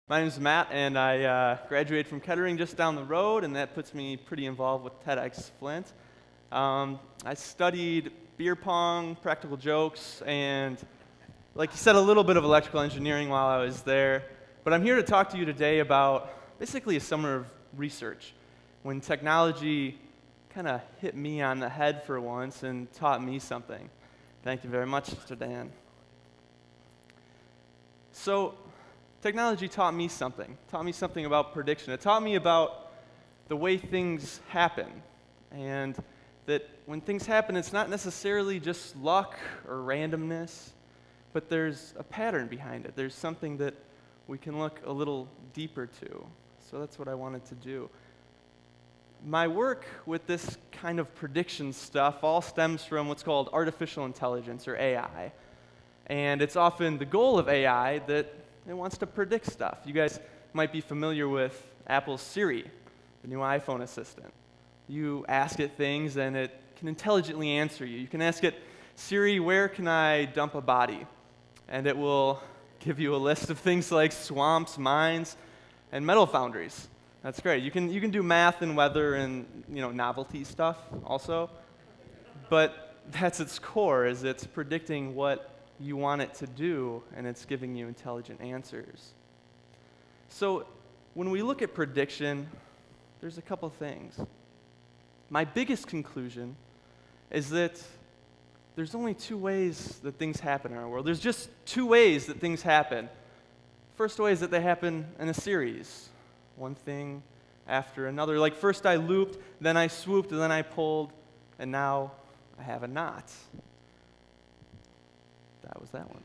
My name is Matt, and I graduated from Kettering just down the road, and that puts me pretty involved with TEDxFlint. I studied beer pong, practical jokes, and like you said, a little bit of electrical engineering while I was there. But I'm here to talk to you today about basically a summer of research, when technology kind of hit me on the head for once and taught me something. Thank you very much, Mr. Dan. So, technology taught me something about prediction. It taught me about the way things happen, and that when things happen, it's not necessarily just luck or randomness, but there's a pattern behind it. There's something that we can look a little deeper to. So that's what I wanted to do. My work with this kind of prediction stuff all stems from what's called artificial intelligence, or AI. And it's often the goal of AI that it wants to predict stuff. You guys might be familiar with Apple's Siri, the new iPhone assistant. You ask it things and it can intelligently answer you. You can ask it, Siri, where can I dump a body? And it will give you a list of things like swamps, mines, and metal foundries. That's great. You can do math and weather and novelty stuff also. But that's its core, is it's predicting what you want it to do, and it's giving you intelligent answers. So when we look at prediction, there's a couple things. My biggest conclusion is that there's only two ways that things happen in our world. There's just two ways that things happen. First way is that they happen in a series, one thing after another. Like first I looped, then I swooped, and then I pulled, and now I have a knot. That was that one.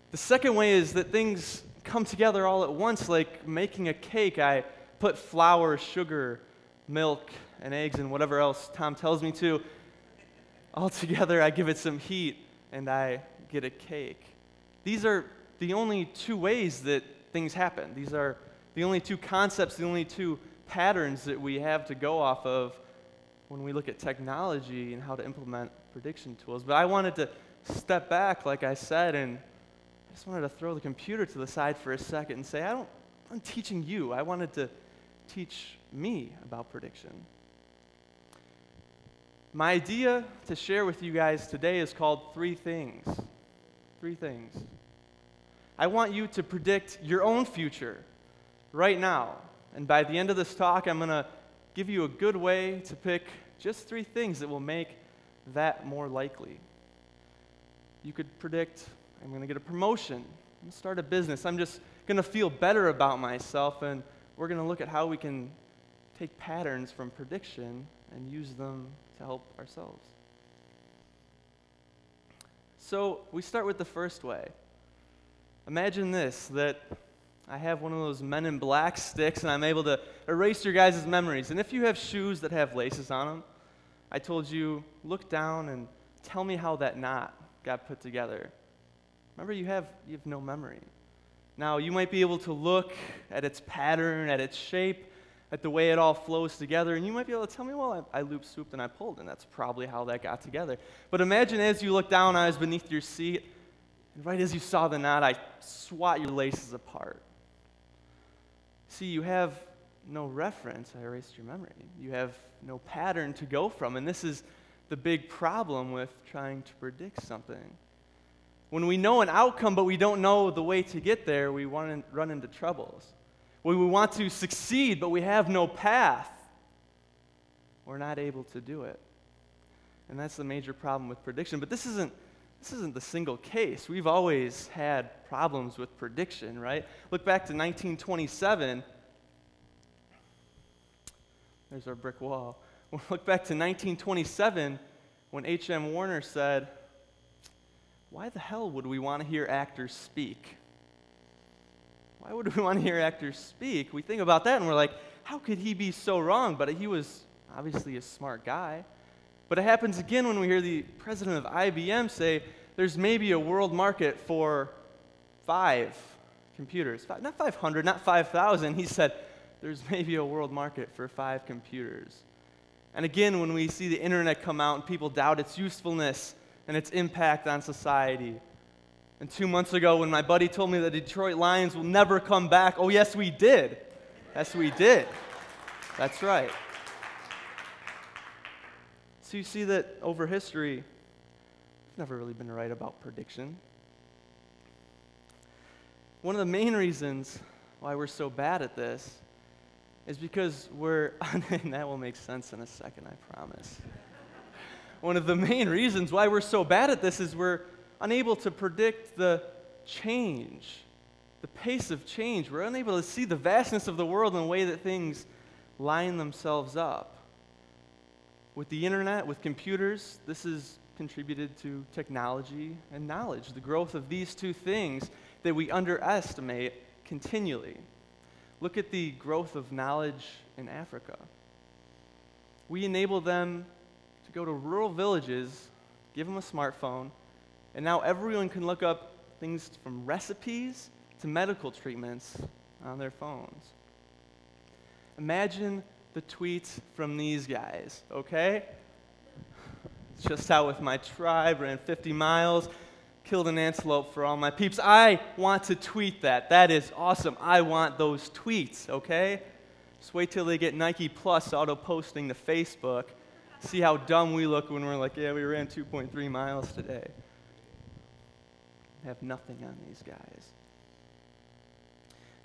The second way is that things come together all at once, like making a cake. I put flour, sugar, milk, and eggs, and whatever else Tom tells me to. All together, I give it some heat, and I get a cake. These are the only two ways that things happen. These are the only two concepts, the only two patterns that we have to go off of when we look at technology and how to implement prediction tools. But I wanted to step back, like I said, and I just wanted to throw the computer to the side for a second and say, I'm teaching you. I wanted to teach me about prediction. My idea to share with you guys today is called Three Things. Three things. I want you to predict your own future right now. And by the end of this talk, I'm going to give you a good way to pick just three things that will make that more likely. You could predict, I'm going to get a promotion, I'm going to start a business, I'm just going to feel better about myself, and we're going to look at how we can take patterns from prediction and use them to help ourselves. So we start with the first way. Imagine this, that I have one of those Men in Black sticks, and I'm able to erase your guys' memories. And if you have shoes that have laces on them, I told you, look down and tell me how that knot got put together. Remember, you have no memory. Now, you might be able to look at its pattern, at its shape, at the way it all flows together, and you might be able to tell me, well, I looped, swooped, and I pulled, and that's probably how that got together. But imagine as you look down, I was beneath your seat, and right as you saw the knot, I swat your laces apart. See, you have no reference. I erased your memory. You have no pattern to go from, and this is the big problem with trying to predict something. When we know an outcome, but we don't know the way to get there, we run into troubles. When we want to succeed, but we have no path, we're not able to do it. And that's the major problem with prediction. But this isn't the single case. We've always had problems with prediction, right? Look back to 1927. There's our brick wall. Look back to 1927 when H.M. Warner said, why the hell would we want to hear actors speak? Why would we want to hear actors speak? We think about that and we're like, how could he be so wrong? But he was obviously a smart guy. But it happens again when we hear the president of IBM say, there's maybe a world market for 5 computers. Not 500, not 5,000. He said, there's maybe a world market for 5 computers. And again, when we see the internet come out and people doubt its usefulness and its impact on society, And 2 months ago, when my buddy told me the Detroit Lions will never come back, oh, yes, we did. Yes, we did. That's right. So you see that over history, we've never really been right about prediction. One of the main reasons why we're so bad at this is because and that will make sense in a second, I promise. One of the main reasons why we're so bad at this is we're unable to predict the change, the pace of change. We're unable to see the vastness of the world in a way that things line themselves up. With the internet, with computers, this has contributed to technology and knowledge, the growth of these two things that we underestimate continually. Look at the growth of knowledge in Africa. We enable them to go to rural villages, give them a smartphone, and now everyone can look up things from recipes to medical treatments on their phones. Imagine the tweets from these guys, okay? Just out with my tribe, ran 50 miles, killed an antelope for all my peeps. I want to tweet that. That is awesome. I want those tweets, okay? Just wait till they get Nike Plus auto-posting to Facebook. See how dumb we look when we're like, yeah, we ran 2.3 miles today. I have nothing on these guys.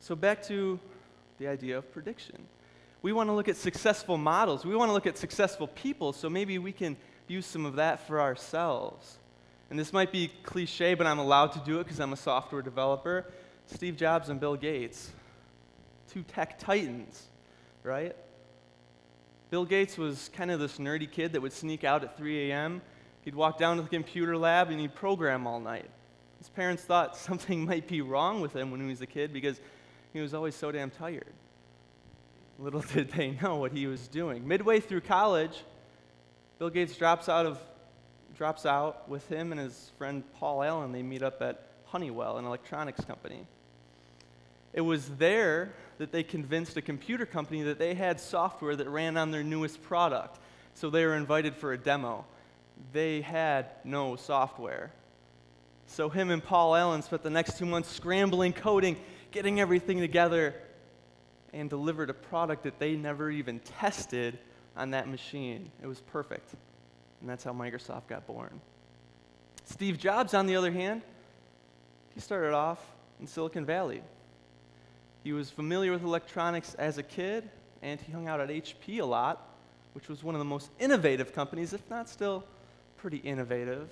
So back to the idea of prediction. We want to look at successful models. We want to look at successful people, so maybe we can use some of that for ourselves. And this might be cliche, but I'm allowed to do it because I'm a software developer. Steve Jobs and Bill Gates, two tech titans, right? Bill Gates was kind of this nerdy kid that would sneak out at 3 a.m. He'd walk down to the computer lab and he'd program all night. His parents thought something might be wrong with him when he was a kid because he was always so damn tired. Little did they know what he was doing. Midway through college, Bill Gates drops out with him and his friend Paul Allen. They meet up at Honeywell, an electronics company. It was there that they convinced a computer company that they had software that ran on their newest product. So they were invited for a demo. They had no software. So him and Paul Allen spent the next 2 months scrambling, coding, getting everything together, and delivered a product that they never even tested on that machine. It was perfect. And that's how Microsoft got born. Steve Jobs, on the other hand, he started off in Silicon Valley. He was familiar with electronics as a kid, and he hung out at HP a lot, which was one of the most innovative companies, if not still pretty innovative,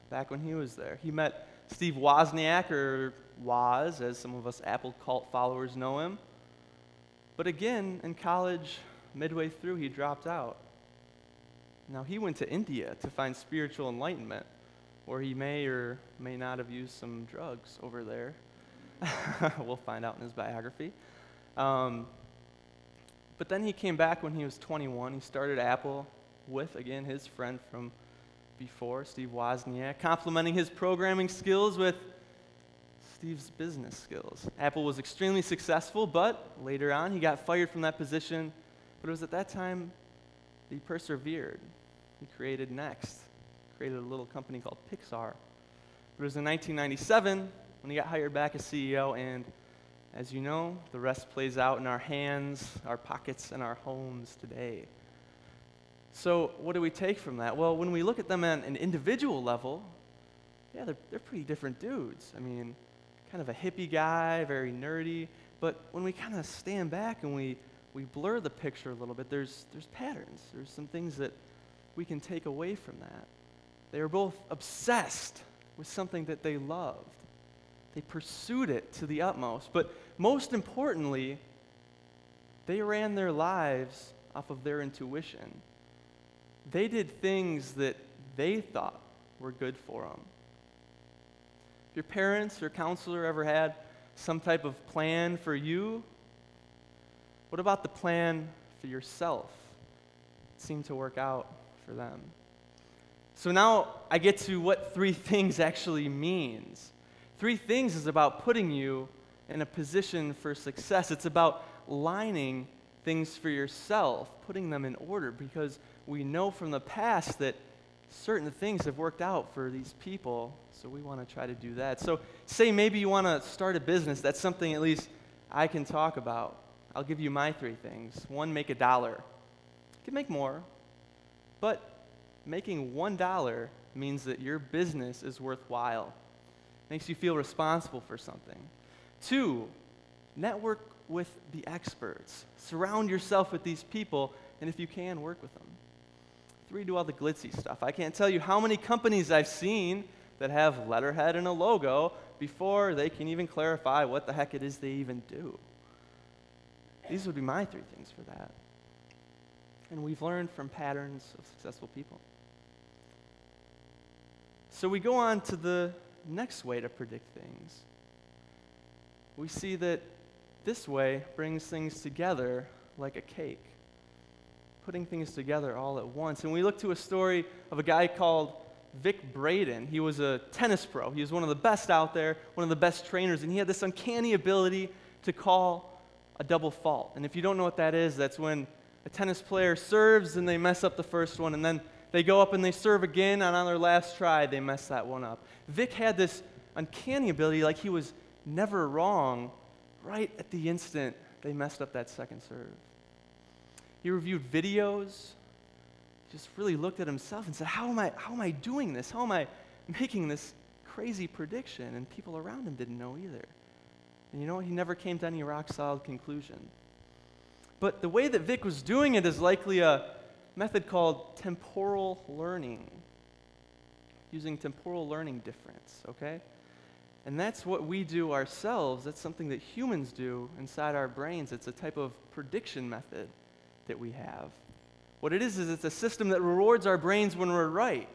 back when he was there. He met Steve Wozniak, or Woz, as some of us Apple cult followers know him. But again, in college, midway through, he dropped out. Now, he went to India to find spiritual enlightenment, or he may or may not have used some drugs over there. We'll find out in his biography. But then he came back when he was 21. He started Apple with, again, his friend from before, Steve Wozniak, complementing his programming skills with Steve's business skills. Apple was extremely successful, but later on he got fired from that position. But it was at that time that he persevered. He created Next, created a little company called Pixar. It was in 1997 when he got hired back as CEO, and as you know, the rest plays out in our hands, our pockets, and our homes today. So what do we take from that? Well, when we look at them at an individual level, yeah, they're pretty different dudes. I mean, kind of a hippie guy, very nerdy, but when we kind of stand back and we blur the picture a little bit, there's patterns. There's some things that we can take away from that. They were both obsessed with something that they loved. They pursued it to the utmost. But most importantly, they ran their lives off of their intuition. They did things that they thought were good for them. If your parents or counselor ever had some type of plan for you, what about the plan for yourself? It seemed to work out for them. So now I get to what 3 things actually means. 3 things is about putting you in a position for success. It's about lining things for yourself, putting them in order, because we know from the past that certain things have worked out for these people, so we want to try to do that. So say maybe you want to start a business. That's something at least I can talk about. I'll give you my 3 things. 1, make $1. You can make more, but making $1 means that your business is worthwhile. Makes you feel responsible for something. 2, network with the experts. Surround yourself with these people, and if you can, work with them. 3, do all the glitzy stuff. I can't tell you how many companies I've seen that have letterhead and a logo before they can even clarify what the heck it is they even do. These would be my 3 things for that. And we've learned from patterns of successful people. So we go on to the next way to predict things. We see that this way brings things together like a cake, putting things together all at once. And we look to a story of a guy called Vic Braden. He was a tennis pro. He was one of the best out there, one of the best trainers, and he had this uncanny ability to call a double fault. And if you don't know what that is, that's when a tennis player serves and they mess up the first one, and then they go up and they serve again, and on their last try, they mess that one up. Vic had this uncanny ability, like he was never wrong right at the instant they messed up that second serve. He reviewed videos, just really looked at himself and said, how am I doing this? How am I making this crazy prediction? And people around him didn't know either. And you know, he never came to any rock-solid conclusion. But the way that Vic was doing it is likely a method called temporal learning, using temporal learning difference, okay? And that's what we do ourselves. That's something that humans do inside our brains. It's a type of prediction method that we have. What it is it's a system that rewards our brains when we're right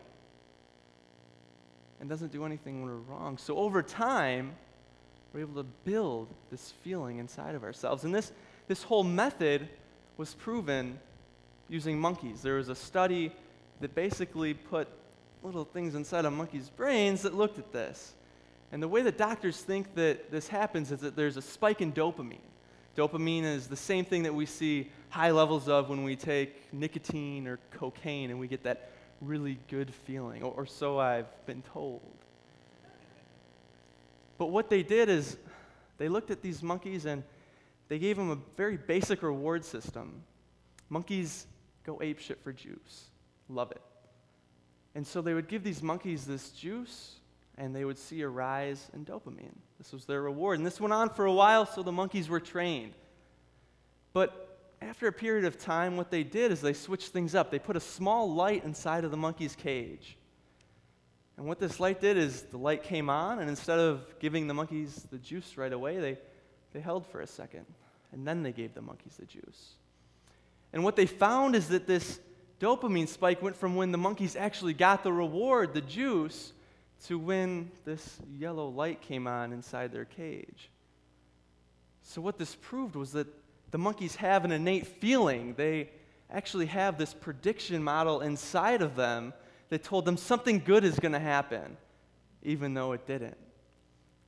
and doesn't do anything when we're wrong. So over time, we're able to build this feeling inside of ourselves. And this whole method was proven using monkeys. There was a study that basically put little things inside of monkeys' brains that looked at this. And the way that doctors think that this happens is that there's a spike in dopamine. Dopamine is the same thing that we see high levels of when we take nicotine or cocaine, and we get that really good feeling, or so I've been told. But what they did is they looked at these monkeys and they gave them a very basic reward system. Monkeys go apeshit for juice. Love it. And so they would give these monkeys this juice, and they would see a rise in dopamine. This was their reward. And this went on for a while, so the monkeys were trained. But after a period of time, what they did is they switched things up. They put a small light inside of the monkey's cage. And what this light did is the light came on, and instead of giving the monkeys the juice right away, they held for a second, and then they gave the monkeys the juice. And what they found is that this dopamine spike went from when the monkeys actually got the reward, the juice, to when this yellow light came on inside their cage. So what this proved was that the monkeys have an innate feeling. They actually have this prediction model inside of them that told them something good is going to happen, even though it didn't.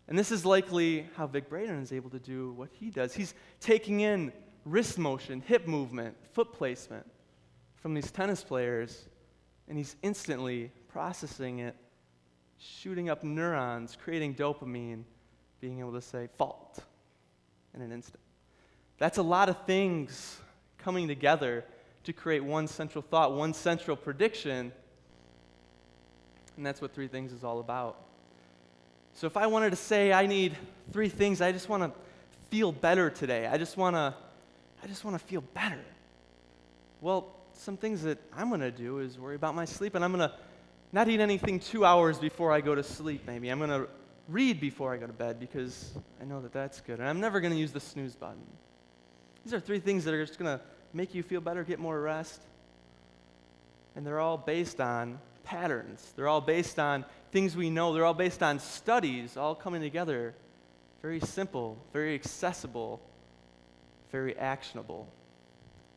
And this is likely how Vic Braden is able to do what he does. He's taking in wrist motion, hip movement, foot placement from these tennis players, and he's instantly processing it, shooting up neurons, creating dopamine, being able to say fault in an instant. That's a lot of things coming together to create one central thought, one central prediction, and that's what 3 things is all about. So if I wanted to say I need 3 things, I just want to feel better today. I just want to feel better. Well, some things that I'm going to do is worry about my sleep, and I'm going to not eat anything 2 hours before I go to sleep, maybe. I'm going to read before I go to bed because I know that that's good. And I'm never going to use the snooze button. These are 3 things that are just going to make you feel better, get more rest. And they're all based on patterns. They're all based on things we know. They're all based on studies all coming together. Very simple, very accessible, very actionable.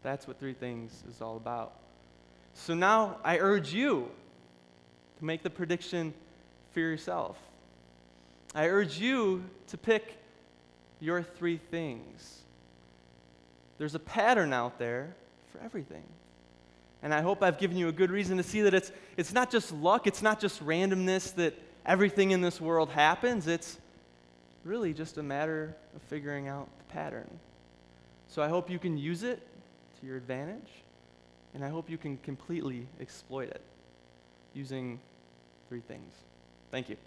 That's what 3 things is all about. So now I urge you to make the prediction for yourself. I urge you to pick your 3 things. There's a pattern out there for everything. And I hope I've given you a good reason to see that it's not just luck, it's not just randomness that everything in this world happens. It's really just a matter of figuring out the pattern. So I hope you can use it to your advantage, and I hope you can completely exploit it using 3 things. Thank you.